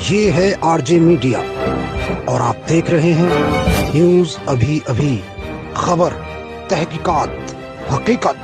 ये है RJ media और आप देख रहे हैं न्यूज अभी अभी, खबर, तहकीकात, हकीकत।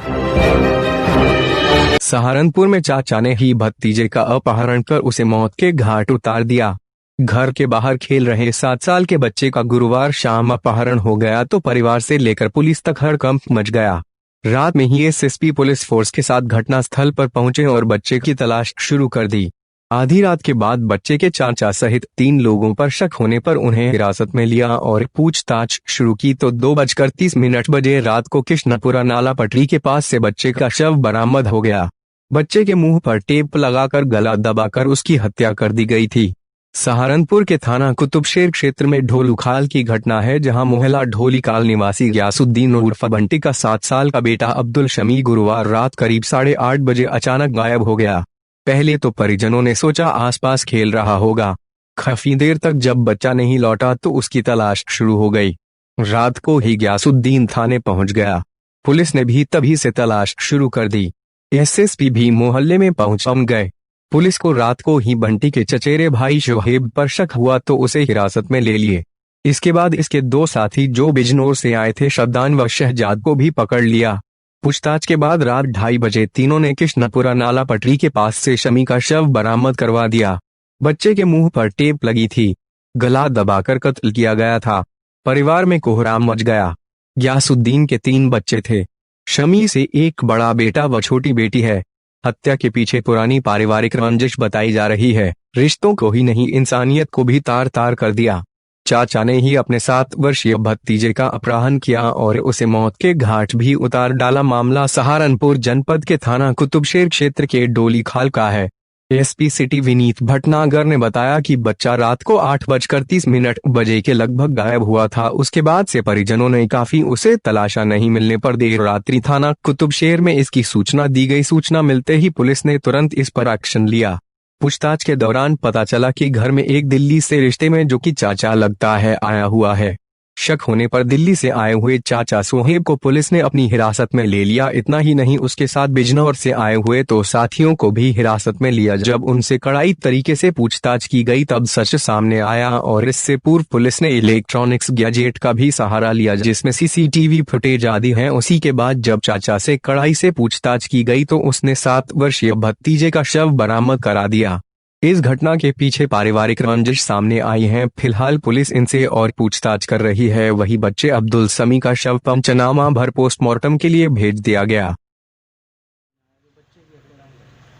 सहारनपुर में चाचा ने ही भतीजे का अपहरण कर उसे मौत के घाट उतार दिया। घर के बाहर खेल रहे 7 साल के बच्चे का गुरुवार शाम अपहरण हो गया तो परिवार से लेकर पुलिस तक हड़कंप मच गया। रात में ही एसएसपी पुलिस फोर्स के साथ घटनास्थल पर पहुंचे और बच्चे की तलाश शुरू कर दी। आधी रात के बाद बच्चे के चाचा सहित 3 लोगों पर शक होने पर उन्हें हिरासत में लिया और पूछताछ शुरू की तो 2:30 बजे रात को कृष्णपुरा नाला पटरी के पास से बच्चे का शव बरामद हो गया। बच्चे के मुंह पर टेप लगाकर गला दबाकर उसकी हत्या कर दी गई थी। सहारनपुर के थाना कुतुबशेर क्षेत्र में ढोलूखाल की घटना है, जहां मोहल्ला ढोलीकाल निवासी गयासुद्दीन उर्फ बंटी का 7 साल का बेटा अब्दुल शमी गुरुवार रात करीब 8:30 बजे अचानक गायब हो गया। पहले तो परिजनों ने सोचा आसपास खेल रहा होगा। काफी देर तक जब बच्चा नहीं लौटा तो उसकी तलाश शुरू हो गई। रात को ही गयासुद्दीन थाने पहुंच गया। पुलिस ने भी तभी से तलाश शुरू कर दी। एसएसपी भी मोहल्ले में पहुंच गए। पुलिस को रात को ही बंटी के चचेरे भाई शोहेब पर शक हुआ तो उसे हिरासत में ले लिए। इसके बाद इसके 2 साथी जो बिजनौर से आए थे, शब्दान व शहजाद, को भी पकड़ लिया। पूछताछ के बाद रात 2:30 बजे तीनों ने कृष्णपुरा नाला पटरी के पास से शमी का शव बरामद करवा दिया। बच्चे के मुंह पर टेप लगी थी, गला दबाकर कत्ल किया गया था। परिवार में कोहराम मच गया। गयासुद्दीन के 3 बच्चे थे। शमी से एक बड़ा बेटा व छोटी बेटी है। हत्या के पीछे पुरानी पारिवारिक रंजिश बताई जा रही है। रिश्तों को ही नहीं, इंसानियत को भी तार तार कर दिया। चाचा ने ही अपने 7 वर्षीय भतीजे का अपहरण किया और उसे मौत के घाट भी उतार डाला। मामला सहारनपुर जनपद के थाना कुतुबशेर क्षेत्र के डोलीखाल का है। एसपी सिटी विनीत भटनागर ने बताया कि बच्चा रात को 8:30 बजे के लगभग गायब हुआ था। उसके बाद से परिजनों ने काफी उसे तलाशा, नहीं मिलने पर देर रात्रि थाना कुतुबशेर में इसकी सूचना दी गई। सूचना मिलते ही पुलिस ने तुरंत इस पर एक्शन लिया। पूछताछ के दौरान पता चला कि घर में एक दिल्ली से रिश्ते में, जो कि चाचा लगता है, आया हुआ है। शक होने पर दिल्ली से आए हुए चाचा सोहेब को पुलिस ने अपनी हिरासत में ले लिया। इतना ही नहीं, उसके साथ बिजनौर से आए हुए तो साथियों को भी हिरासत में लिया। जब उनसे कड़ाई तरीके से पूछताछ की गई तब सच सामने आया और इससे पूर्व पुलिस ने इलेक्ट्रॉनिक्स गैजेट का भी सहारा लिया, जिसमें सीसीटीवी फुटेज आदि हैं। उसी के बाद जब चाचा से कड़ाई से पूछताछ की गई तो उसने 7 वर्षीय भतीजे का शव बरामद करा दिया। इस घटना के पीछे पारिवारिक रंजिश सामने आई है। फिलहाल पुलिस इनसे और पूछताछ कर रही है। वही बच्चे अब्दुल शमी का शव पंचनामा भर पोस्टमार्टम के लिए भेज दिया गया।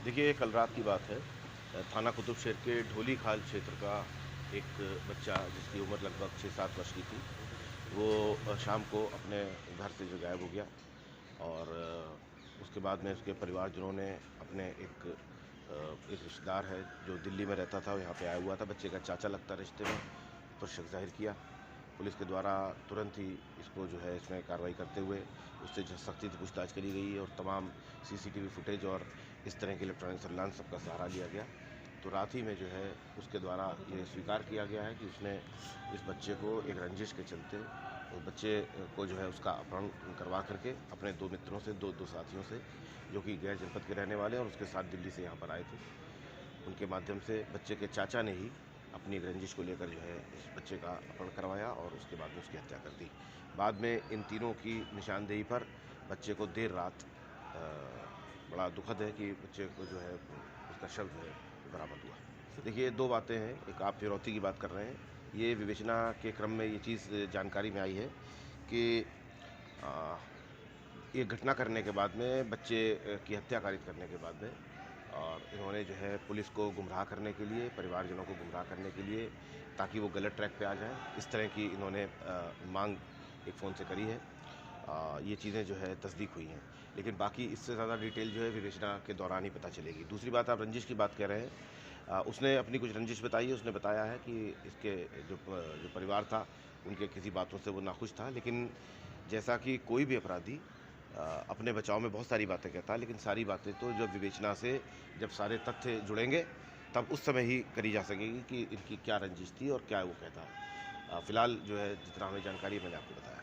देखिए, कल रात की बात है। थाना कुतुबशेर के ढोलीखाल क्षेत्र का एक बच्चा, जिसकी उम्र लगभग 6-7 वर्ष की थी, वो शाम को अपने घर से जो गायब हो गया। और उसके बाद में उसके परिवारजनों ने अपने एक रिश्तेदार है जो दिल्ली में रहता था, यहाँ पे आया हुआ था, बच्चे का चाचा लगता रिश्ते में, तो शक जाहिर किया। पुलिस के द्वारा तुरंत ही इसको जो है इसमें कार्रवाई करते हुए उससे सख्ती से पूछताछ करी गई और तमाम सीसीटीवी फुटेज और इस तरह के इलेक्ट्रॉनिक सर्विलांस सबका सहारा लिया गया। तो रात ही में जो है उसके द्वारा ये स्वीकार किया गया है कि उसने इस बच्चे को एक रंजिश के चलते उस बच्चे को जो है उसका अपहरण करवा करके अपने 2 मित्रों से, दो साथियों से, जो कि गैर जनपद के रहने वाले और उसके साथ दिल्ली से यहाँ पर आए थे, उनके माध्यम से बच्चे के चाचा ने ही अपनी एक रंजिश को लेकर जो है इस बच्चे का अपहरण करवाया और उसके बाद में उसकी हत्या कर दी। बाद में इन तीनों की निशानदेही पर बच्चे को देर रात, बड़ा दुखद है कि बच्चे को जो है उसका शव जो है बरामद हुआ। देखिए, 2 बातें हैं। एक, आप फिरौती की बात कर रहे हैं। ये विवेचना के क्रम में ये चीज़ जानकारी में आई है कि ये घटना करने के बाद में, बच्चे की हत्या कारित करने के बाद में, और इन्होंने जो है पुलिस को गुमराह करने के लिए, परिवारजनों को गुमराह करने के लिए, ताकि वो गलत ट्रैक पे आ जाएं, इस तरह की इन्होंने मांग एक फ़ोन से करी है। ये चीज़ें जो है तस्दीक हुई हैं, लेकिन बाकी इससे ज़्यादा डिटेल जो है विवेचना के दौरान ही पता चलेगी। दूसरी बात, आप रंजिश की बात कह रहे हैं। उसने अपनी कुछ रंजिश बताई है। उसने बताया है कि इसके जो परिवार था, उनके किसी बातों से वो नाखुश था। लेकिन जैसा कि कोई भी अपराधी अपने बचाव में बहुत सारी बातें कहता है, लेकिन सारी बातें तो जब विवेचना से, जब सारे तथ्य जुड़ेंगे, तब उस समय ही करी जा सकेगी कि इनकी क्या रंजिश थी और क्या वो कहता है। फ़िलहाल जो है जितना हमें जानकारी है मैंने आपको बताया।